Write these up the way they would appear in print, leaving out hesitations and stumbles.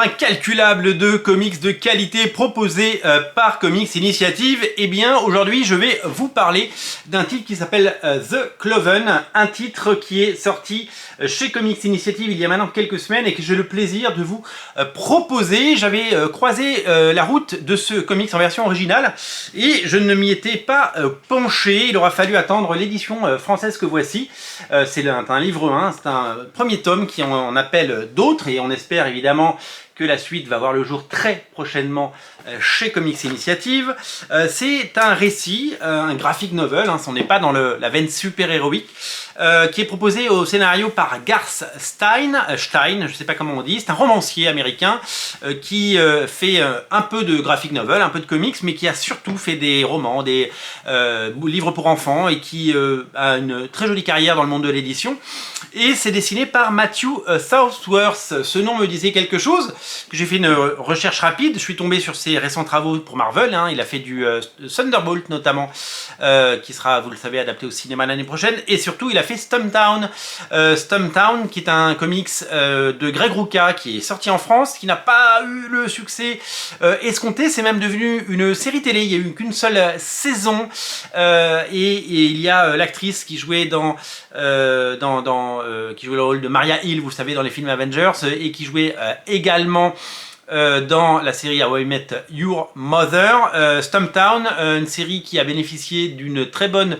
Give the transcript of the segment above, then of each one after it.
Incalculable de comics de qualité proposés par Comics Initiative. Et bien aujourd'hui je vais vous parler d'un titre qui s'appelle The Cloven, un titre qui est sorti chez Comics Initiative il y a maintenant quelques semaines et que j'ai le plaisir de vous proposer. J'avais croisé la route de ce comics en version originale et je ne m'y étais pas penché. Il aura fallu attendre l'édition française que voici. C'est un livre 1, c'est un premier tome qui en appelle d'autres et on espère évidemment que la suite va voir le jour très prochainement chez Comics Initiative. C'est un récit, un graphic novel, on n'est pas dans la veine super-héroïque, qui est proposé au scénario par Garth Stein, je ne sais pas comment on dit, c'est un romancier américain qui fait un peu de graphic novel, un peu de comics, mais qui a surtout fait des romans, des livres pour enfants et qui a une très jolie carrière dans le monde de l'édition. Et c'est dessiné par Matthew Southworth. Ce nom me disait quelque chose. J'ai fait une recherche rapide, je suis tombé sur ses récents travaux pour Marvel, il a fait du Thunderbolt notamment, qui sera, vous le savez, adapté au cinéma l'année prochaine, et surtout il a fait Stumptown, qui est un comics de Greg Rucka qui est sorti en France, qui n'a pas eu le succès escompté, c'est même devenu une série télé, il n'y a eu qu'une seule saison, et il y a l'actrice qui jouait qui jouait le rôle de Maria Hill, vous savez, dans les films Avengers, et qui jouait également dans la série How I Met Your Mother. Stumptown, une série qui a bénéficié d'une très bonne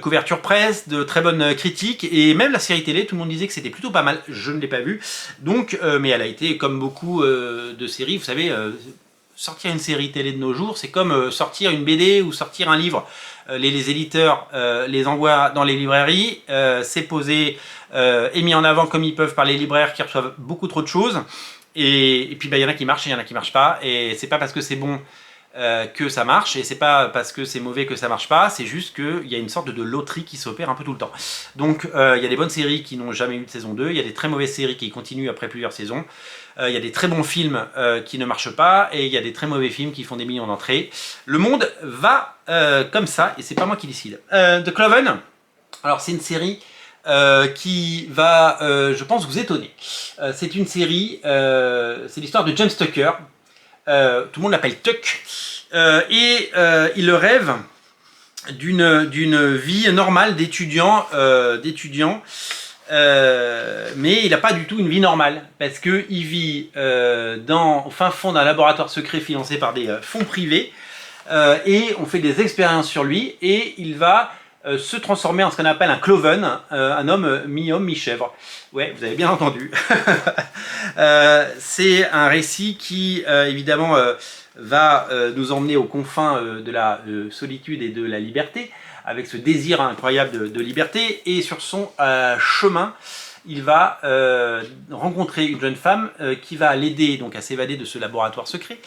couverture presse, de très bonnes critiques, et même la série télé, tout le monde disait que c'était plutôt pas mal, je ne l'ai pas vue, donc, mais elle a été comme beaucoup de séries, vous savez, sortir une série télé de nos jours, c'est comme sortir une BD ou sortir un livre. Les éditeurs les envoient dans les librairies, c'est posé et mis en avant comme ils peuvent par les libraires qui reçoivent beaucoup trop de choses. Et puis il y en a qui marchent et il y en a qui marchent pas. Et c'est pas parce que c'est bon que ça marche, et c'est pas parce que c'est mauvais que ça marche pas, c'est juste qu'il y a une sorte de loterie qui s'opère un peu tout le temps. Donc il y a des bonnes séries qui n'ont jamais eu de saison 2, il y a des très mauvaises séries qui continuent après plusieurs saisons, il y a des très bons films qui ne marchent pas, et il y a des très mauvais films qui font des millions d'entrées. Le monde va comme ça, et c'est pas moi qui décide. The Cloven, alors c'est une série qui va, je pense, vous étonner. C'est une série, c'est l'histoire de James Tucker, tout le monde l'appelle Tuck, et il rêve d'une vie normale d'étudiant, mais il n'a pas du tout une vie normale, parce qu'il vit au fin fond d'un laboratoire secret financé par des fonds privés, et on fait des expériences sur lui, et il va se transformer en ce qu'on appelle un cloven, un homme mi-homme, mi-chèvre. Ouais, vous avez bien entendu. C'est un récit qui, évidemment, va nous emmener aux confins de la solitude et de la liberté, avec ce désir incroyable de liberté, et sur son chemin, il va rencontrer une jeune femme qui va l'aider donc à s'évader de ce laboratoire secret,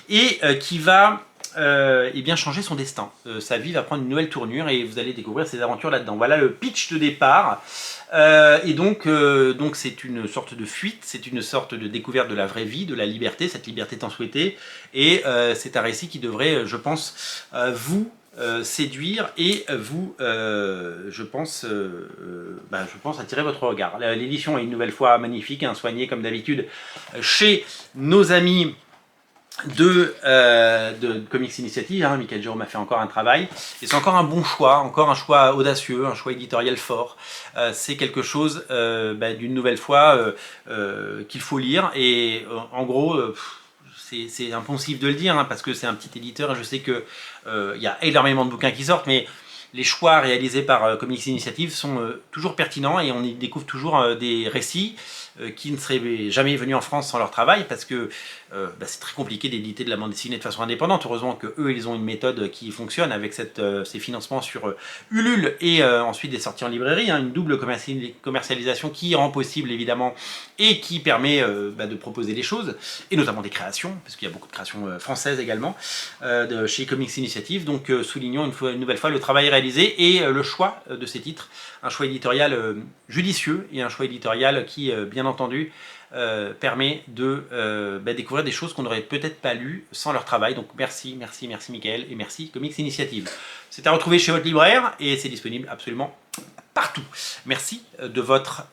et qui va et bien changer son destin. Sa vie va prendre une nouvelle tournure et vous allez découvrir ses aventures là-dedans. Voilà le pitch de départ. Et donc c'est une sorte de fuite, c'est une sorte de découverte de la vraie vie, de la liberté, cette liberté tant souhaitée. Et c'est un récit qui devrait, je pense, vous séduire et vous, je pense, attirer votre regard. L'édition est une nouvelle fois magnifique, soignée comme d'habitude chez nos amis de Comics Initiative. Michael Jérôme a fait encore un travail, et c'est encore un bon choix, encore un choix audacieux, un choix éditorial fort. C'est quelque chose d'une nouvelle fois qu'il faut lire, et en gros c'est impensif de le dire, parce que c'est un petit éditeur et je sais que y a énormément de bouquins qui sortent, mais les choix réalisés par Comics Initiative sont toujours pertinents, et on y découvre toujours des récits qui ne seraient jamais venus en France sans leur travail, parce que c'est très compliqué d'éditer de la bande dessinée de façon indépendante. Heureusement qu'eux, ils ont une méthode qui fonctionne avec ces financements sur Ulule, et ensuite des sorties en librairie, une double commercialisation qui rend possible évidemment, et qui permet de proposer des choses, et notamment des créations, parce qu'il y a beaucoup de créations françaises également, chez Comics Initiative. Donc soulignons une nouvelle fois le travail réalisé et le choix de ces titres, un choix éditorial judicieux, et un choix éditorial qui, bien entendu, permet de découvrir des choses qu'on n'aurait peut-être pas lues sans leur travail. Donc merci Michael, et merci Comics Initiative. C'est à retrouver chez votre libraire, et c'est disponible absolument partout. Merci de votre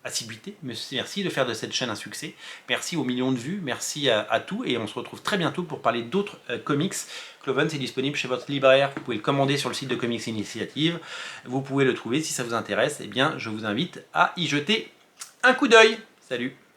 assiduité, merci de faire de cette chaîne un succès, merci aux millions de vues, merci à tout, et on se retrouve très bientôt pour parler d'autres comics. Cloven, c'est disponible chez votre libraire, vous pouvez le commander sur le site de Comics Initiative, vous pouvez le trouver si ça vous intéresse, et bien je vous invite à y jeter un coup d'œil. Salut!